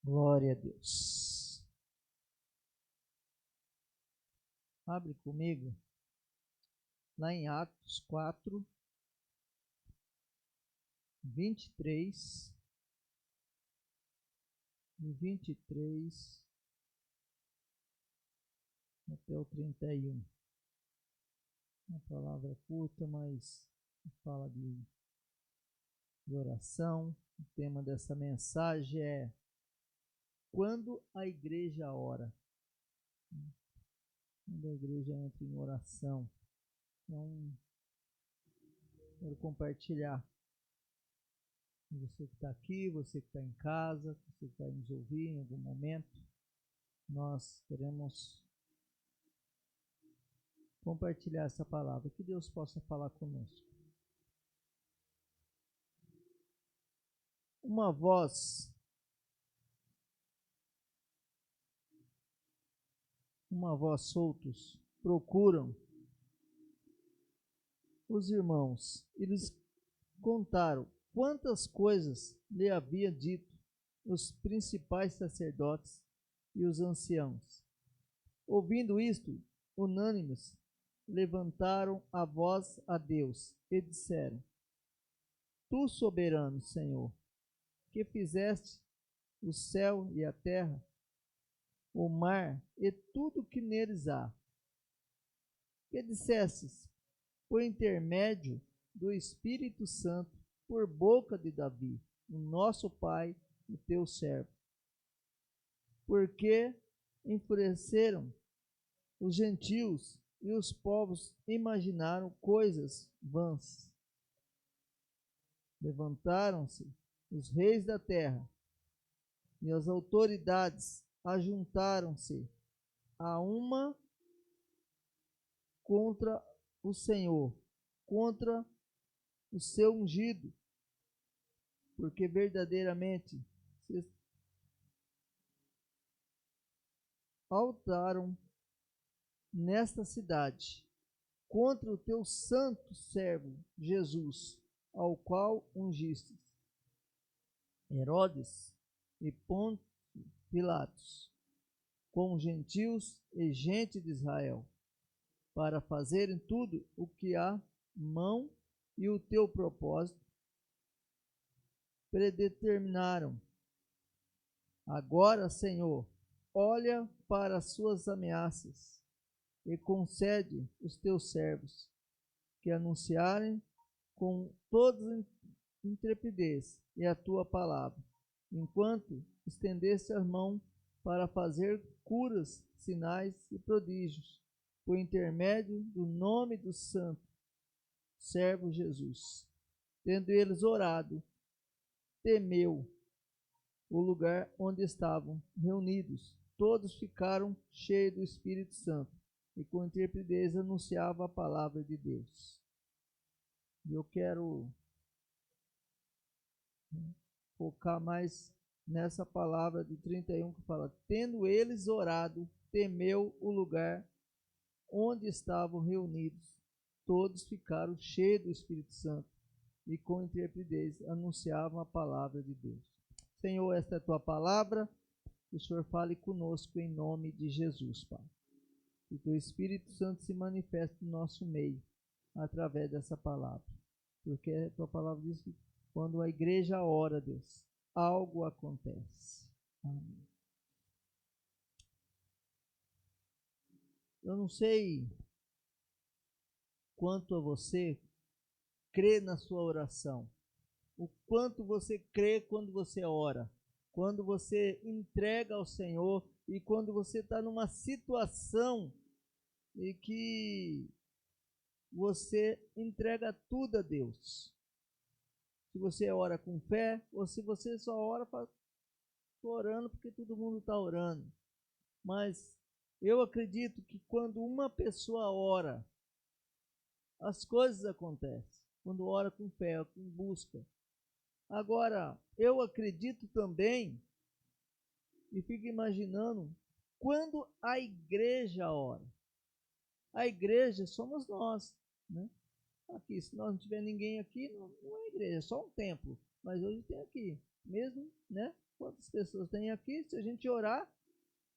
Glória a Deus. Abre comigo lá em Atos 4, 23 e 23 até o 31. Uma palavra curta, mas fala de oração. O tema dessa mensagem é quando a igreja ora. Quando a igreja entra em oração. Então, quero compartilhar com você que está aqui, você que está em casa, você que vai nos ouvir em algum momento. Nós queremos compartilhar essa palavra, que Deus possa falar conosco. Uma voz soltos procuram os irmãos. Eles contaram quantas coisas lhe havia dito os principais sacerdotes e os anciãos. Ouvindo isto, unânimes, levantaram a voz a Deus e disseram: Tu, soberano Senhor, que fizeste o céu e a terra, o mar e tudo que neles há, que dissestes por intermédio do Espírito Santo, por boca de Davi, o nosso pai e teu servo. Porque enfureceram os gentios e os povos imaginaram coisas vãs. Levantaram-se os reis da terra e as autoridades ajuntaram-se a uma contra o Senhor, contra o seu ungido, porque verdadeiramente se altaram nesta cidade contra o teu santo servo Jesus, ao qual ungistes. Herodes e Pôncio Pilatos, com gentios e gente de Israel, para fazerem tudo o que há mão e o teu propósito predeterminaram. Agora, Senhor, olha para as suas ameaças e concede os teus servos que anunciarem com toda intrepidez e a tua palavra, enquanto estendeste as mãos para fazer curas, sinais e prodígios, por intermédio do nome do santo servo Jesus. Tendo eles orado, temeu o lugar onde estavam reunidos. Todos ficaram cheios do Espírito Santo e com intrepidez anunciavam a palavra de Deus. E eu quero focar mais nessa palavra de 31 que fala: tendo eles orado, temeu o lugar onde estavam reunidos. Todos ficaram cheios do Espírito Santo e com intrepidez anunciavam a palavra de Deus. Senhor, esta é a tua palavra, que o Senhor fale conosco em nome de Jesus, Pai. Que o teu Espírito Santo se manifeste no nosso meio, através dessa palavra. Porque a tua palavra diz que quando a igreja ora, Deus, algo acontece. Amém. Eu não sei quanto a você crê na sua oração, o quanto você crê quando você ora, quando você entrega ao Senhor e quando você está numa situação em que você entrega tudo a Deus. Se você ora com fé ou se você só ora, estou orando porque todo mundo está orando. Mas eu acredito que quando uma pessoa ora, as coisas acontecem. Quando ora com fé, com busca. Agora, eu acredito também e fico imaginando quando a igreja ora. A igreja somos nós, né? Aqui, se nós não tiver ninguém aqui, não é igreja, é só um templo. Mas hoje tem aqui, mesmo, né? quantas pessoas tem aqui, se a gente orar,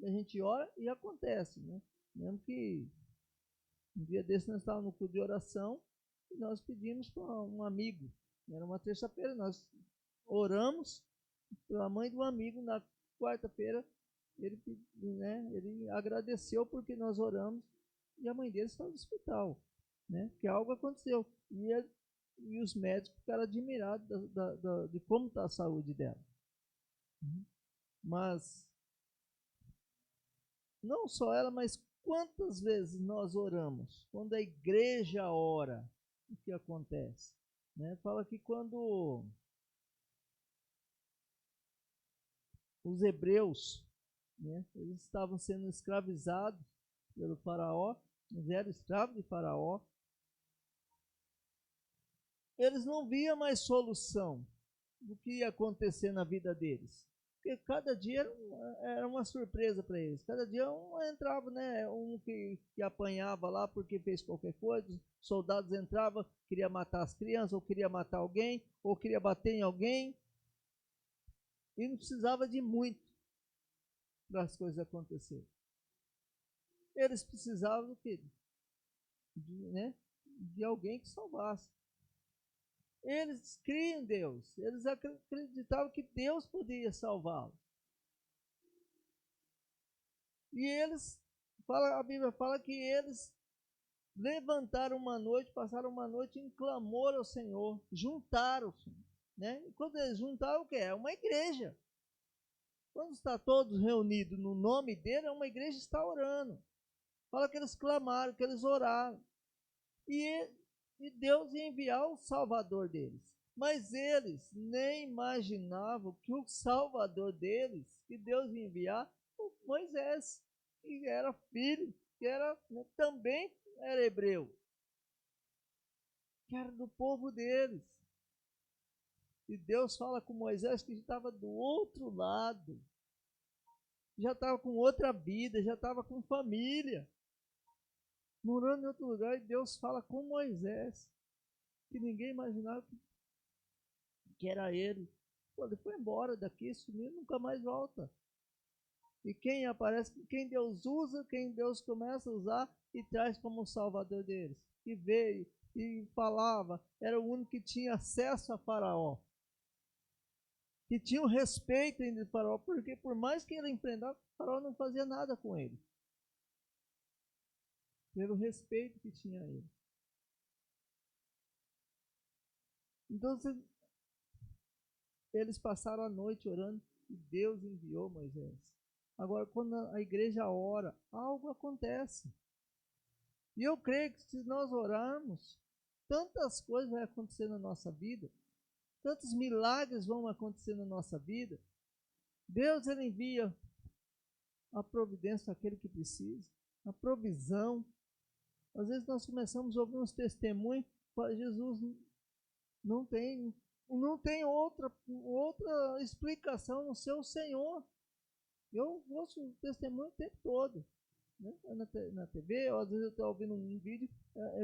a gente ora e acontece, né? Mesmo que um dia desse nós estávamos no culto de oração e nós pedimos para um amigo, era uma terça-feira, nós oramos pela mãe de um amigo, na quarta-feira ele, né, ele agradeceu porque nós oramos e a mãe dele estava no hospital, né? Que algo aconteceu e os médicos ficaram admirados de como está a saúde dela. Mas não só ela, mas quantas vezes nós oramos? Quando a igreja ora, o que acontece? Né? Fala que quando os hebreus, né, eles estavam sendo escravizados pelo faraó, eles eram escravos de faraó, eles não viam mais solução do que ia acontecer na vida deles. Porque cada dia era uma surpresa para eles. Cada dia um entrava, né? Um que apanhava lá porque fez qualquer coisa, soldados entravam, queria matar as crianças, ou queria matar alguém, ou queria bater em alguém. E não precisava de muito para as coisas acontecerem. Eles precisavam do quê? De alguém que salvasse. Eles criam em Deus, eles acreditavam que Deus podia salvá-los. E eles, a Bíblia fala que eles levantaram uma noite, passaram uma noite em clamor ao Senhor, juntaram-se. Né? E quando eles juntaram, o que é? Uma igreja. Quando está todos reunidos no nome dele, é uma igreja que está orando. Fala que eles clamaram, que eles oraram. E Deus ia enviar o Salvador deles. Mas eles nem imaginavam que o Salvador deles, que Deus ia enviar, o Moisés, que era filho, que era, né, também era hebreu, que era do povo deles. E Deus fala com Moisés que estava do outro lado, já estava com outra vida, já estava com família, morando em outro lugar, e Deus fala com Moisés, que ninguém imaginava que era ele. Pô, ele foi embora daqui, sumiu, nunca mais volta. E quem aparece, quem Deus usa, quem Deus começa a usar e traz como salvador deles. Que veio e falava, era o único que tinha acesso a Faraó. Que tinha o respeito ainda de Faraó, porque por mais que ele enfrentava, Faraó não fazia nada com ele. Pelo respeito que tinha a ele. Então, eles passaram a noite orando e Deus enviou Moisés. Agora, quando a igreja ora, algo acontece. E eu creio que se nós orarmos, tantas coisas vão acontecer na nossa vida, tantos milagres vão acontecer na nossa vida. Deus, ele envia a providência àquele que precisa, a provisão. Às vezes nós começamos a ouvir uns testemunhos, Jesus não tem outra explicação no seu Senhor. Eu ouço o testemunho o tempo todo, né? Na TV, ou às vezes eu estou ouvindo um vídeo,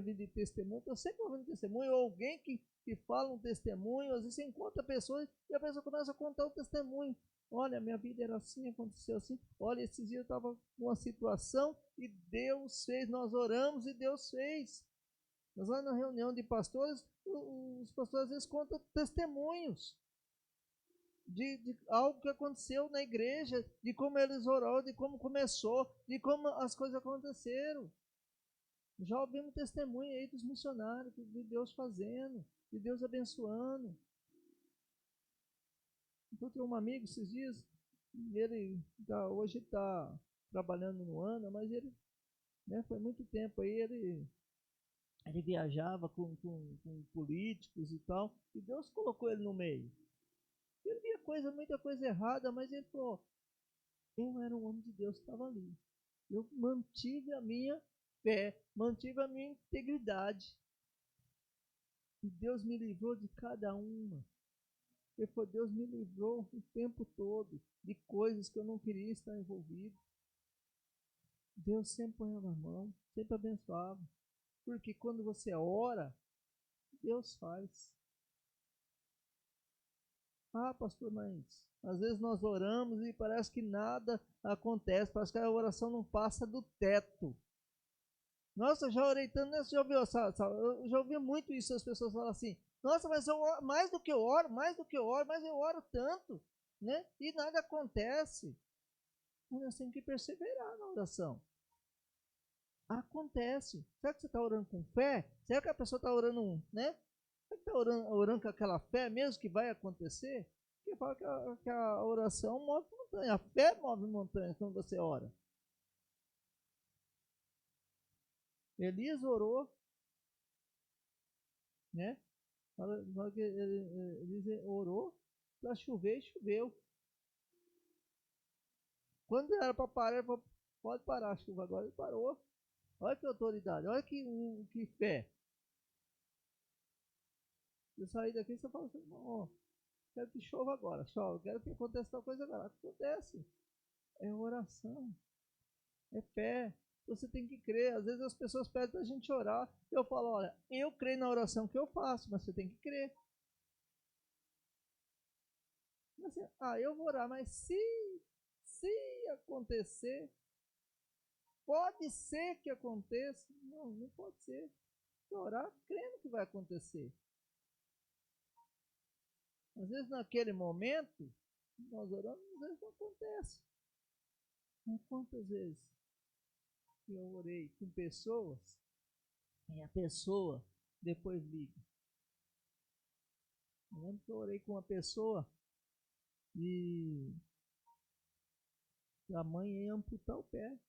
vídeo de testemunho, estou sempre ouvindo testemunho, ou alguém que fala um testemunho, às vezes você encontra pessoas e a pessoa começa a contar o testemunho. Olha, minha vida era assim, aconteceu assim. Olha, esses dias eu estava numa situação e Deus fez, nós oramos e Deus fez. Mas lá na reunião de pastores, os pastores às vezes contam testemunhos de algo que aconteceu na igreja, de como eles oraram, de como começou, de como as coisas aconteceram. Já ouvimos testemunho aí dos missionários, de Deus fazendo, de Deus abençoando. Encontrei um amigo esses dias, ele hoje está trabalhando no ANA, mas ele, né, foi muito tempo aí, ele viajava com políticos e tal, e Deus colocou ele no meio. Ele via muita coisa errada, mas ele falou, eu era um homem de Deus que estava ali. Eu mantive a minha fé, mantive a minha integridade. E Deus me livrou de cada uma. Ele falou, Deus me livrou o tempo todo de coisas que eu não queria estar envolvido. Deus sempre põe a mão, sempre abençoava. Porque quando você ora, Deus faz. Ah, pastor, mas às vezes nós oramos e parece que nada acontece, parece que a oração não passa do teto. Nossa, eu já orei tanto, né? Você já ouviu, eu já ouvi muito isso, as pessoas falam assim, nossa, mas eu oro, mais do que eu oro, mais do que eu oro, mas eu oro tanto, né? E nada acontece. Mas nós temos que perseverar na oração. Acontece. Será que você está orando com fé? Será que a pessoa está orando, né? Será que está orando com aquela fé mesmo que vai acontecer? Porque fala que a oração move montanha, a fé move montanha quando você ora. Elias orou, né? Fala que ele orou para chover e choveu. Quando era para parar, ele falou, pode parar a chuva agora, ele parou. Olha que autoridade, olha que fé. Eu saí daqui e você fala assim, não, quero que chova agora, chove, quero que aconteça tal coisa agora. Acontece. É oração, é fé. Você tem que crer. Às vezes as pessoas pedem para a gente orar. Eu falo, olha, eu creio na oração que eu faço, mas você tem que crer. Assim, eu vou orar, mas se acontecer, pode ser que aconteça. Não, não pode ser. Orar crendo que vai acontecer. Às vezes naquele momento, nós oramos, às vezes não acontece. Mas quantas vezes eu orei com pessoas e a pessoa depois liga? Eu lembro que eu orei com uma pessoa e a mãe ia amputar o pé.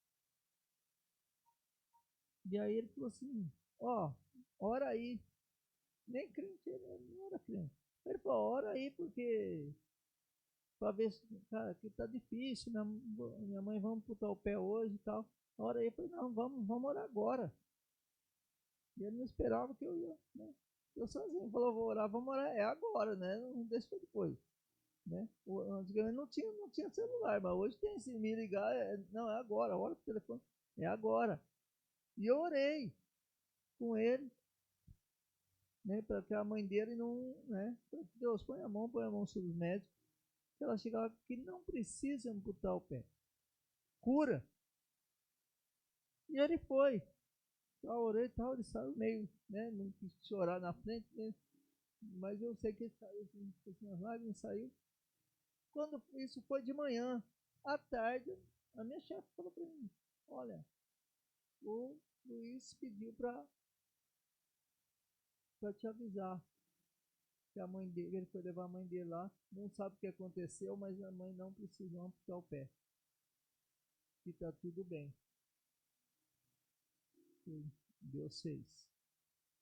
E aí ele falou assim, ora aí. Nem crente, ele não era crente. Ele falou, ora aí, porque para ver se, cara, que tá difícil, minha mãe vai amputar o pé hoje e tal. Ora aí, eu falei, não, vamos orar agora. E ele não esperava que eu ia, né? Eu sozinho, falou, vou orar, vamos orar, é agora, né? Não deixa para depois. Né? Antigamente não tinha celular, mas hoje tem, se me ligar, não, é agora, hora do telefone, é agora. E eu orei com ele, né, para que a mãe dele não, né, Deus, põe a mão sobre os médicos, que ela chega lá que não precisa amputar o pé, cura. E ele foi, eu orei e tal, ele saiu meio, né, não quis chorar na frente, né, mas eu sei que ele saiu, assim, nas lágrimas, saiu. Quando isso foi de manhã, à tarde, a minha chefe falou para mim, olha, o Luiz pediu para te avisar que a mãe dele, ele foi levar a mãe dele lá, não sabe o que aconteceu, mas a mãe não precisou amputar o pé. E tá tudo bem. Deus fez.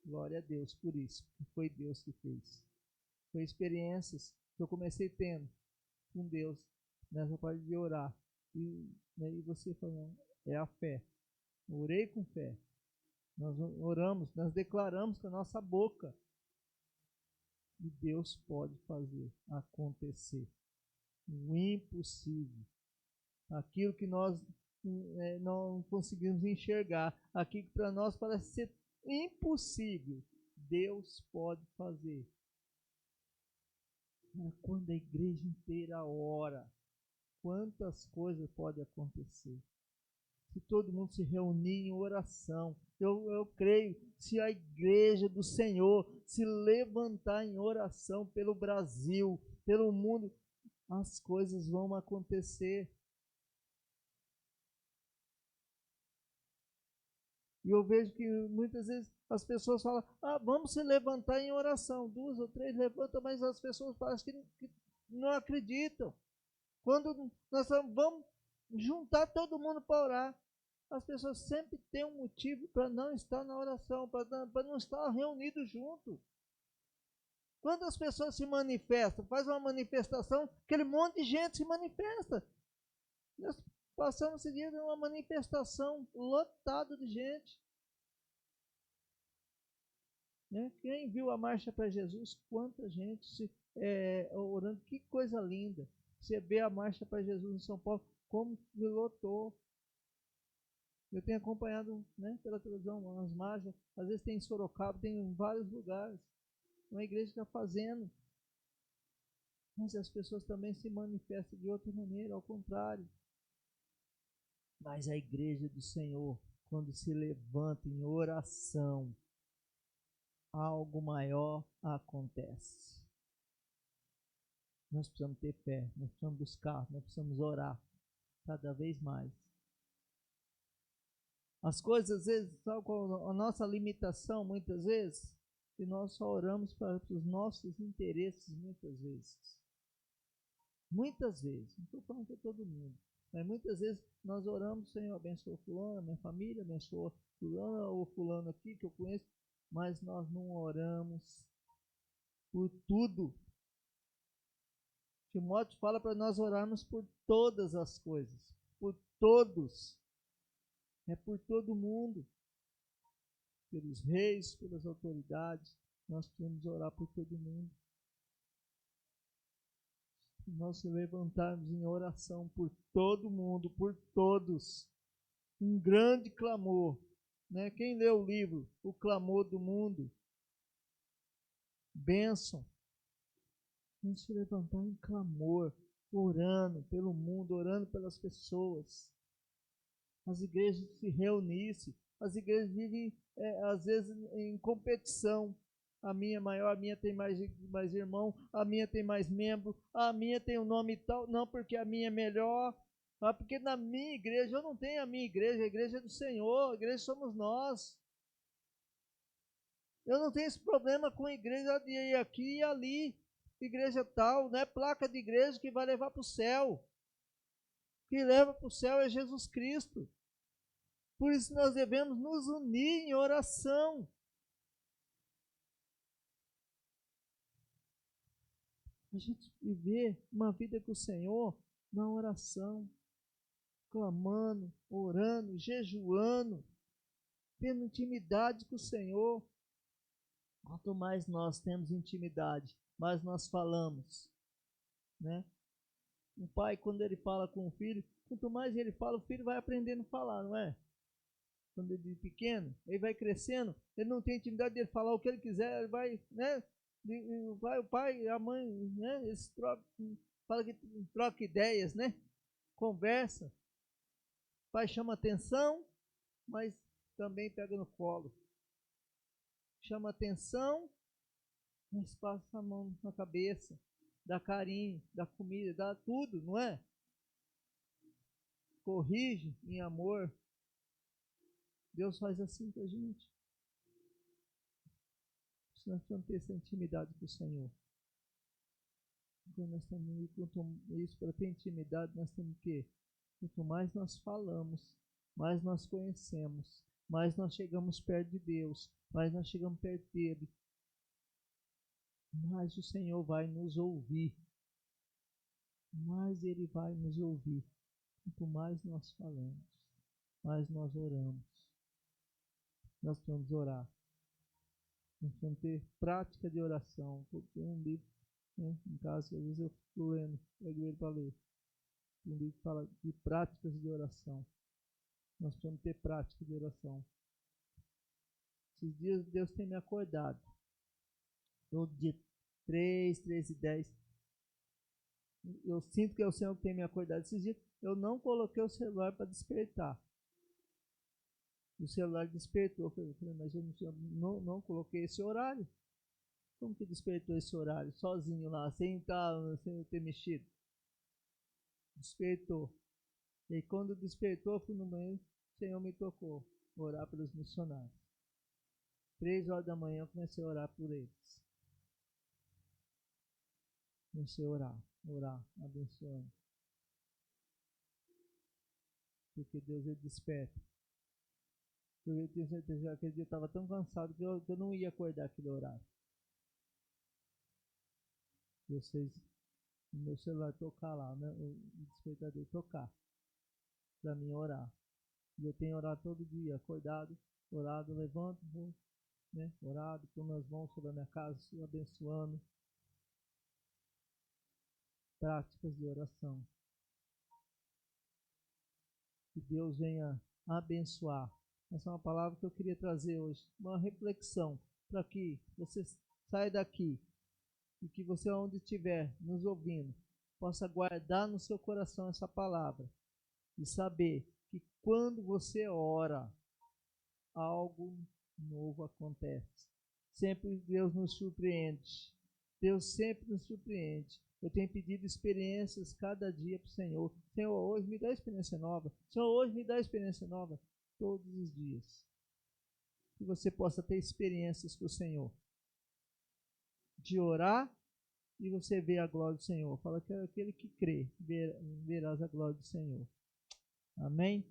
Glória a Deus por isso, que foi Deus que fez. Foi experiências que eu comecei tendo com Deus nessa parte de orar. E aí você falando, é a fé. Eu orei com fé. Nós oramos, nós declaramos com a nossa boca. E Deus pode fazer acontecer o impossível. Aquilo que nós não conseguimos enxergar, aquilo que para nós parece ser impossível, Deus pode fazer. Quando a igreja inteira ora, quantas coisas podem acontecer? Se todo mundo se reunir em oração, eu creio, se a igreja do Senhor se levantar em oração pelo Brasil, pelo mundo, as coisas vão acontecer. E eu vejo que muitas vezes as pessoas falam, vamos se levantar em oração. 2 ou 3 levantam, mas as pessoas parecem que não acreditam. Quando nós vamos juntar todo mundo para orar, as pessoas sempre têm um motivo para não estar na oração, para não estar reunidos juntos. Quando as pessoas se manifestam, faz uma manifestação, aquele monte de gente se manifesta. Nós passamos esse dia numa manifestação lotada de gente. Né? Quem viu a marcha para Jesus, quanta gente orando, que coisa linda. Você vê a marcha para Jesus em São Paulo, como lotou. Eu tenho acompanhado, né, pela televisão as marchas, às vezes tem em Sorocaba, tem em vários lugares. Uma igreja está fazendo. Mas as pessoas também se manifestam de outra maneira, ao contrário. Mas a igreja do Senhor, quando se levanta em oração, algo maior acontece. Nós precisamos ter fé, nós precisamos buscar, nós precisamos orar cada vez mais. As coisas, às vezes, só com a nossa limitação, muitas vezes, e nós só oramos para os nossos interesses, muitas vezes. Muitas vezes, não estou falando para todo mundo, mas muitas vezes nós oramos, Senhor, abençoa fulano, minha família, abençoa fulano ou fulano aqui que eu conheço, mas nós não oramos por tudo. Timóteo fala para nós orarmos por todas as coisas, por todos, é por todo mundo, pelos reis, pelas autoridades, nós precisamos orar por todo mundo. Nós se levantarmos em oração por todo mundo, por todos, um grande clamor, né? Quem lê o livro, O Clamor do Mundo, bênção, vamos se levantar em clamor, orando pelo mundo, orando pelas pessoas. As igrejas se reunissem, as igrejas vivem, às vezes, em competição. A minha é maior, a minha tem mais irmão, a minha tem mais membro, a minha tem um nome tal, não porque a minha é melhor, mas porque na minha igreja, eu não tenho a minha igreja, a igreja é do Senhor, a igreja somos nós. Eu não tenho esse problema com a igreja de ir aqui e ali, igreja tal, não é placa de igreja que vai levar para o céu. O que leva para o céu é Jesus Cristo. Por isso nós devemos nos unir em oração. A gente viver uma vida com o Senhor na oração, clamando, orando, jejuando, tendo intimidade com o Senhor. Quanto mais nós temos intimidade, mais nós falamos, né? O pai, quando ele fala com o filho, quanto mais ele fala, o filho vai aprendendo a falar, não é? Quando ele é pequeno, ele vai crescendo, ele não tem intimidade de ele falar o que ele quiser, ele vai, né? O pai, a mãe, né? Eles fala que troca ideias, né? Conversa. O pai chama atenção, mas também pega no colo. Chama atenção, mas passa a mão na cabeça, dá carinho, dá comida, dá tudo, não é? Corrige em amor. Deus faz assim com a gente. Nós precisamos ter essa intimidade com o Senhor. Então nós temos, isso, para ter intimidade, nós temos que, quanto mais nós falamos, mais nós conhecemos, mais nós chegamos perto de Deus, mais nós chegamos perto dele, mais o Senhor vai nos ouvir. Mais ele vai nos ouvir. Quanto mais nós falamos, mais nós oramos. Nós precisamos orar. Nós precisamos ter prática de oração. Tem um livro, né, em casa, que às vezes eu fico lendo, pego ele para ler. Um livro que fala de práticas de oração. Nós precisamos ter prática de oração. Esses dias Deus tem me acordado. Todo dia 3:10. Eu sinto que é o Senhor que tem me acordado. Esses dias eu não coloquei o celular para despertar. O celular despertou. Eu falei, mas eu não coloquei esse horário. Como que despertou esse horário? Sozinho lá, sem eu ter mexido. Despertou. E aí, quando despertou, eu fui no banheiro, o Senhor me tocou. Orar pelos missionários. 3 horas da manhã eu comecei a orar por eles. Comecei a orar, abençoando. Porque Deus ele desperta. Eu tenho certeza que aquele dia eu estava tão cansado que eu não ia acordar aquele horário. Deus fez o meu celular tocar lá, né? O despertador tocar, para mim orar. E eu tenho orado todo dia, acordado, orado, levanto, vou, né? Orado, com as mãos sobre a minha casa, abençoando. Práticas de oração. Que Deus venha abençoar. Essa é uma palavra que eu queria trazer hoje, uma reflexão, para que você saia daqui e que você, onde estiver nos ouvindo, possa guardar no seu coração essa palavra e saber que quando você ora, algo novo acontece. Sempre Deus nos surpreende. Deus sempre nos surpreende. Eu tenho pedido experiências cada dia para o Senhor. Senhor, hoje me dá experiência nova. Senhor, hoje me dá experiência nova. Todos os dias. Que você possa ter experiências com o Senhor. De orar e você ver a glória do Senhor. Fala que aquele que crê, verás a glória do Senhor. Amém?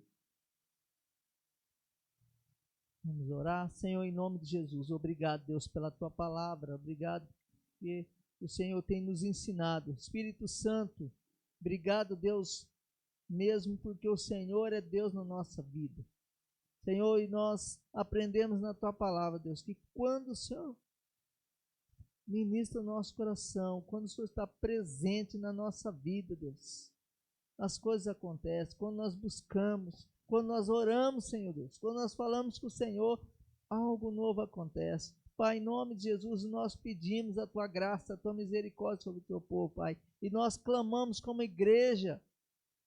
Vamos orar. Senhor, em nome de Jesus, obrigado, Deus, pela tua palavra. Obrigado que o Senhor tem nos ensinado. Espírito Santo, obrigado, Deus, mesmo porque o Senhor é Deus na nossa vida. Senhor, e nós aprendemos na tua palavra, Deus, que quando o Senhor ministra o nosso coração, quando o Senhor está presente na nossa vida, Deus, as coisas acontecem. Quando nós buscamos, quando nós oramos, Senhor Deus, quando nós falamos com o Senhor, algo novo acontece. Pai, em nome de Jesus, nós pedimos a tua graça, a tua misericórdia sobre o teu povo, Pai. E nós clamamos como igreja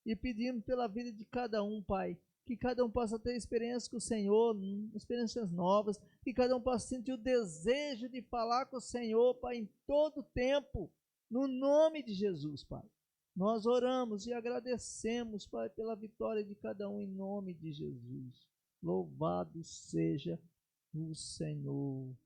e pedimos pela vida de cada um, Pai. Que cada um possa ter experiências com o Senhor, experiências novas. Que cada um possa sentir o desejo de falar com o Senhor, Pai, em todo tempo. No nome de Jesus, Pai. Nós oramos e agradecemos, Pai, pela vitória de cada um em nome de Jesus. Louvado seja o Senhor.